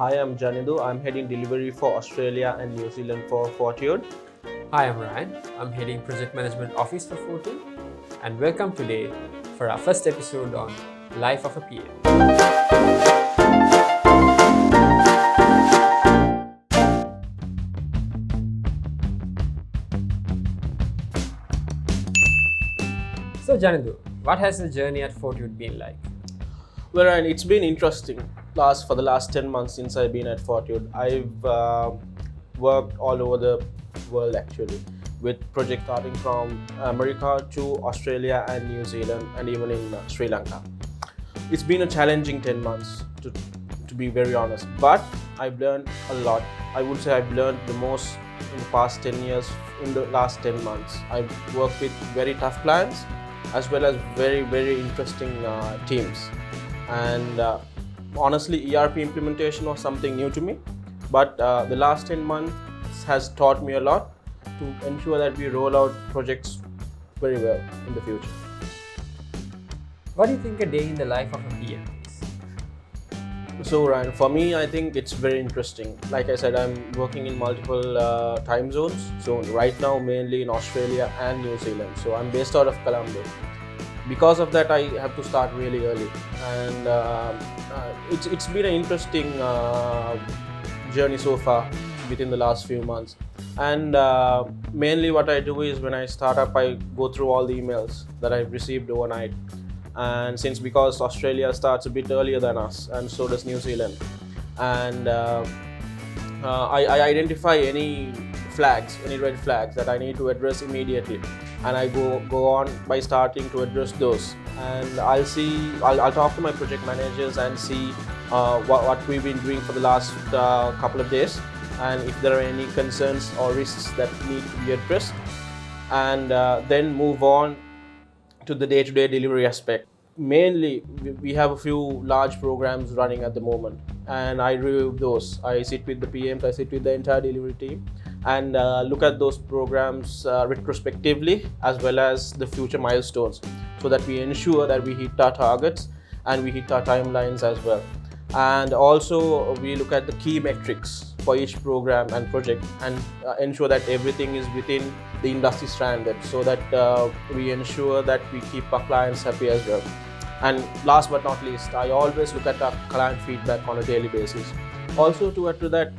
Hi, I'm Janindu. I'm heading delivery for Australia and New Zealand for Fortude. Hi, I'm Ryan. I'm heading Project Management Office for Fortude, and welcome today for our first episode on Life of a PM. So, Janindu, what has the journey at Fortude been like? Well, Ryan, it's been interesting. For the last 10 months since I've been at Fortude, I've worked all over the world actually, with projects starting from America to Australia and New Zealand, and even in Sri Lanka. It's been a challenging 10 months to be very honest, but I've learned a lot. I would say I've learned the most in the past 10 years in the last 10 months. I've worked with very tough clients as well as very interesting teams. And honestly, ERP implementation was something new to me, but the last 10 months has taught me a lot to ensure that we roll out projects very well in the future. What do you think a day in the life of a PM is? So Ryan, for me, I think it's very interesting. Like I said, I'm working in multiple time zones. So right now, mainly in Australia and New Zealand. So I'm based out of Colombo. Because of that, I have to start really early, and it's been an interesting journey so far within the last few months. And mainly what I do is when I start up, I go through all the emails that I've received overnight. And because Australia starts a bit earlier than us, and so does New Zealand, and I identify any red flags that I need to address immediately, and I go on by starting to address those. And I'll talk to my project managers and see what we've been doing for the last couple of days, and if there are any concerns or risks that need to be addressed, and then move on to the day-to-day delivery aspect. Mainly, we have a few large programs running at the moment, and I review those. I sit with the PMs, I sit with the entire delivery team, and look at those programs retrospectively as well as the future milestones, so that we ensure that we hit our targets and we hit our timelines as well. And also, we look at the key metrics for each program and project, and ensure that everything is within the industry standard, so that we ensure that we keep our clients happy as well. And last but not least, I always look at our client feedback on a daily basis. Also, to add to that,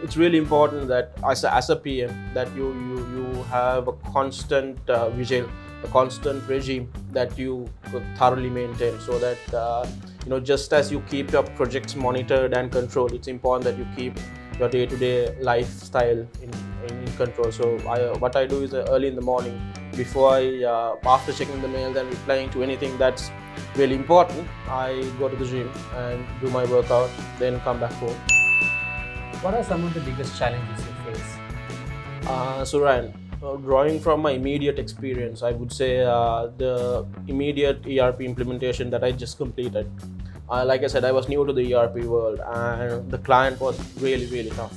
it's really important that as a PM, that you have a constant vigil, a constant regime that you thoroughly maintain, so that just as you keep your projects monitored and controlled, it's important that you keep your day-to-day lifestyle in control. So what I do is early in the morning, before after checking the mails and replying to anything that's really important, I go to the gym and do my workout, then come back home. What are some of the biggest challenges you face? So Ryan, drawing from my immediate experience, I would say the immediate ERP implementation that I just completed. Like I said, I was new to the ERP world, and the client was really tough.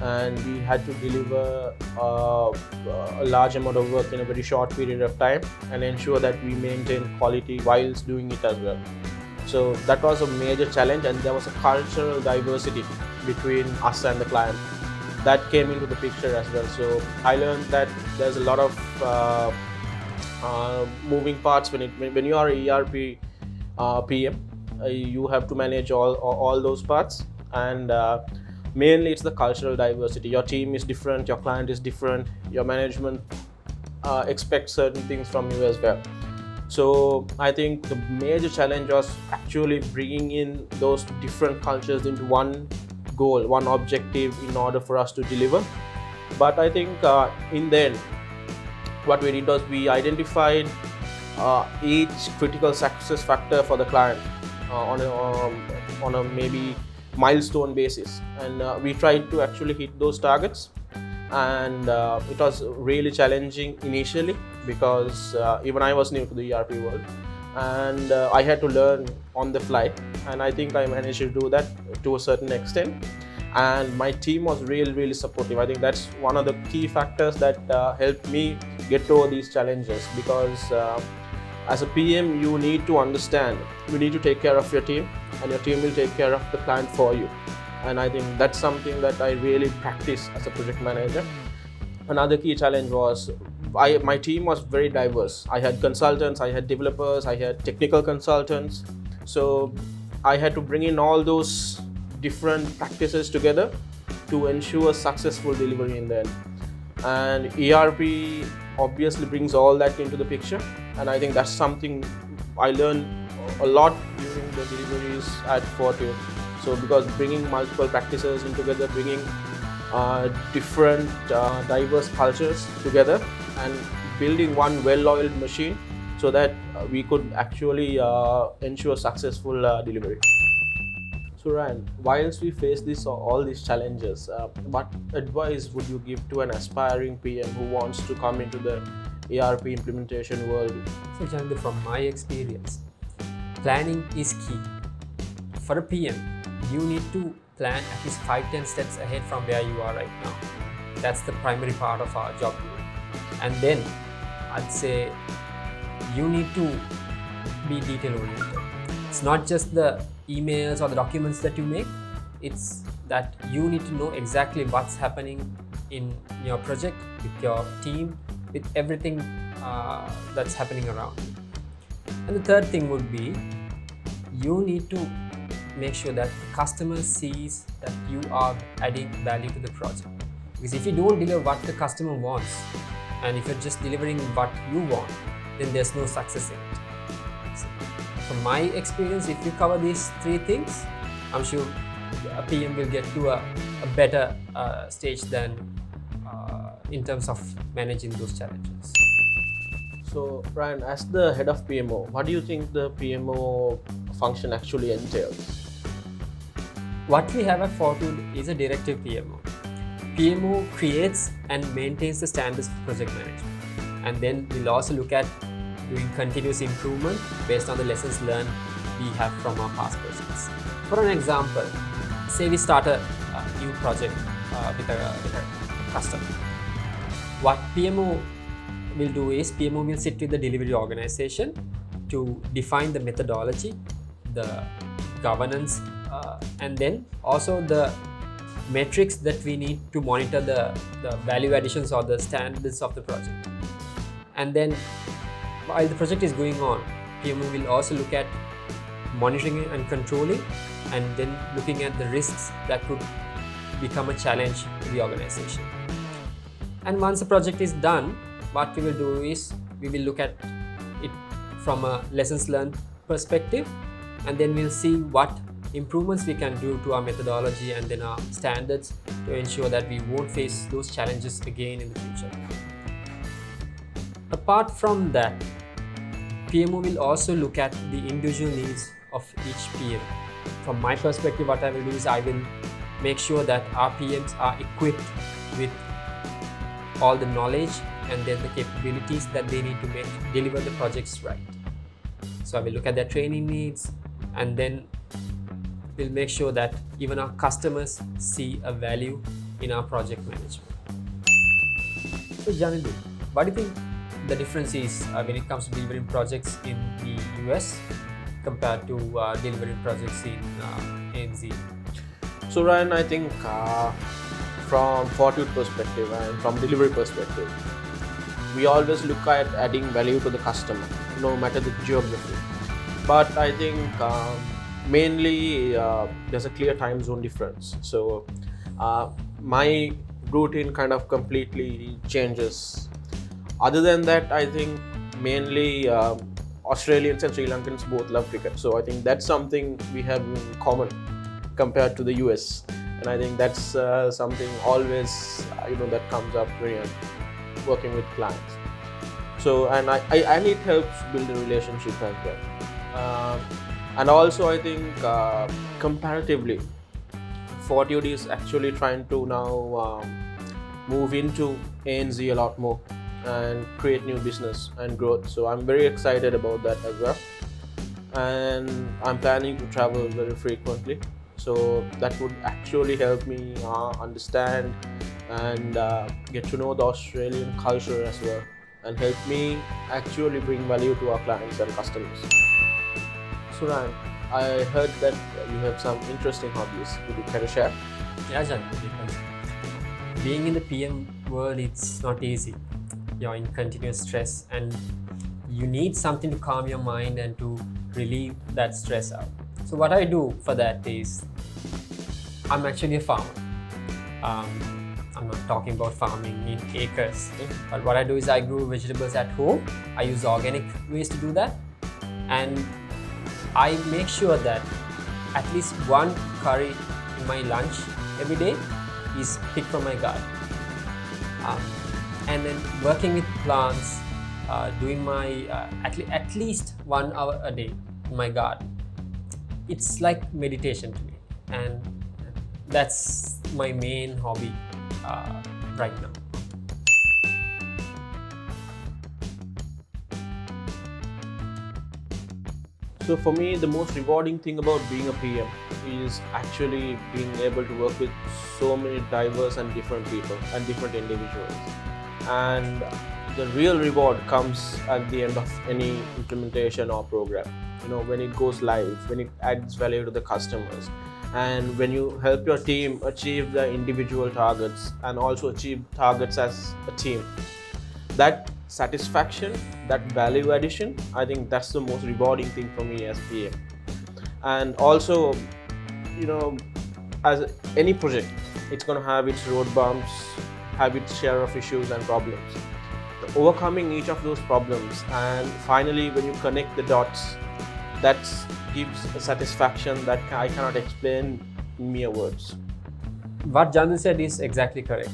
And we had to deliver a large amount of work in a very short period of time, and ensure that we maintain quality whilst doing it as well. So that was a major challenge, and there was a cultural diversity between us and the client that came into the picture as well. So I learned that there's a lot of moving parts when you are a ERP PM. You have to manage all those parts, and mainly it's the cultural diversity. Your team is different, your client is different, your management expects certain things from you as well. So I think the major challenge was actually bringing in those different cultures into one goal, one objective, in order for us to deliver. But I think in the end, what we did was we identified each critical success factor for the client on a maybe milestone basis, and we tried to actually hit those targets. And it was really challenging initially, because even I was new to the ERP world, and I had to learn on the fly, and I think I managed to do that to a certain extent. And my team was really supportive. I think that's one of the key factors that helped me get over these challenges, because as a PM, you need to understand, you need to take care of your team, and your team will take care of the client for you. And I think that's something that I really practice as a project manager. Another key challenge was my team was very diverse. I had consultants, I had developers, I had technical consultants. So I had to bring in all those different practices together to ensure successful delivery in the end. And ERP obviously brings all that into the picture. And I think that's something I learned a lot during the deliveries at Fortude. So because bringing multiple practices in together, bringing different diverse cultures together and building one well-oiled machine so that we could actually ensure successful delivery. So Ryan, whilst we face all these challenges, what advice would you give to an aspiring PM who wants to come into the ERP implementation world? So Janindus, from my experience, planning is key. For a PM, you need to plan at least 5-10 steps ahead from where you are right now. That's the primary part of our job. And then I'd say you need to be detail oriented. It's not just the emails or the documents that you make, it's that you need to know exactly what's happening in your project, with your team, with everything that's happening around you. And the third thing would be, you need to make sure that the customer sees that you are adding value to the project. Because if you don't deliver what the customer wants, and if you're just delivering what you want, then there's no success in it. So, from my experience, if you cover these three things, I'm sure a PM will get to a better stage than in terms of managing those challenges. So Ryan, as the head of PMO, what do you think the PMO function actually entails? What we have at Fortude is a directive PMO. PMO creates and maintains the standards for project management. And then we'll also look at doing continuous improvement based on the lessons learned we have from our past projects. For an example, say we start a new project with a customer. What PMO will do is, PMO will sit with the delivery organization to define the methodology, the governance, and then also the metrics that we need to monitor the value additions or the standards of the project. And then while the project is going on, PMO will also look at monitoring and controlling, and then looking at the risks that could become a challenge to the organization. And once the project is done, what we will do is, we will look at it from a lessons learned perspective, and then we'll see what improvements we can do to our methodology and then our standards to ensure that we won't face those challenges again in the future. Apart from that, PMO will also look at the individual needs of each PM. From my perspective, what I will do is, I will make sure that our PMs are equipped with all the knowledge and then the capabilities that they need to deliver the projects right. So I will look at their training needs, and then we'll make sure that even our customers see a value in our project management. So Janindus, what do you think the difference is when it comes to delivering projects in the US compared to delivering projects in ANZ? So Ryan, I think from Fortude perspective and from delivery perspective, we always look at adding value to the customer, no matter the geography. But I think mainly there's a clear time zone difference. So my routine kind of completely changes. Other than that, I think mainly Australians and Sri Lankans both love cricket. So I think that's something we have in common compared to the US. And I think that's something always that comes up when you're working with clients. So and it helps build a relationship as well. And also I think comparatively, Fortude is actually trying to now move into ANZ a lot more and create new business and growth. So I'm very excited about that as well. And I'm planning to travel very frequently. So that would actually help me understand and get to know the Australian culture as well. and help me actually bring value to our clients and customers. So Ryan, I heard that you have some interesting hobbies. Would you care to share? Yeah, Jan, because being in the PM world, it's not easy. You're in continuous stress and you need something to calm your mind and to relieve that stress out. So what I do for that is, I'm actually a farmer. I'm not talking about farming in acres, but what I do is I grow vegetables at home. I use organic ways to do that, and I make sure that at least one curry in my lunch every day is picked from my garden. And then working with plants, doing my at least 1 hour a day in my garden. It's like meditation to me, and that's my main hobby right now. So for me, the most rewarding thing about being a PM is actually being able to work with so many diverse and different people and different individuals. And the real reward comes at the end of any implementation or program. When it goes live, when it adds value to the customers, and when you help your team achieve the individual targets and also achieve targets as a team. That satisfaction, that value addition, I think that's the most rewarding thing for me as PM. And also, as any project, it's going to have its road bumps, have its share of issues and problems. Overcoming each of those problems, and finally when you connect the dots, that gives a satisfaction that I cannot explain in mere words. What Janindus said is exactly correct.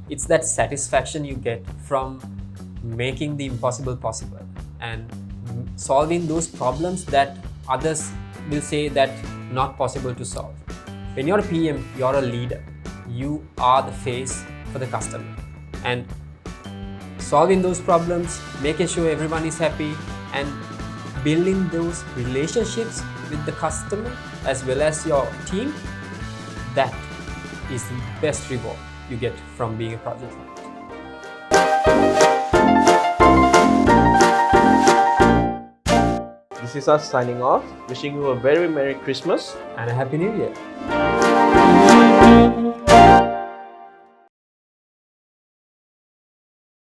It's that satisfaction you get from making the impossible possible and solving those problems that others will say that not possible to solve. When you're a PM, you're a leader. You are the face for the customer, and solving those problems, making sure everyone is happy, and building those relationships with the customer as well as your team, that is the best reward you get from being a project leader. This is us signing off, wishing you a very Merry Christmas And a Happy New Year.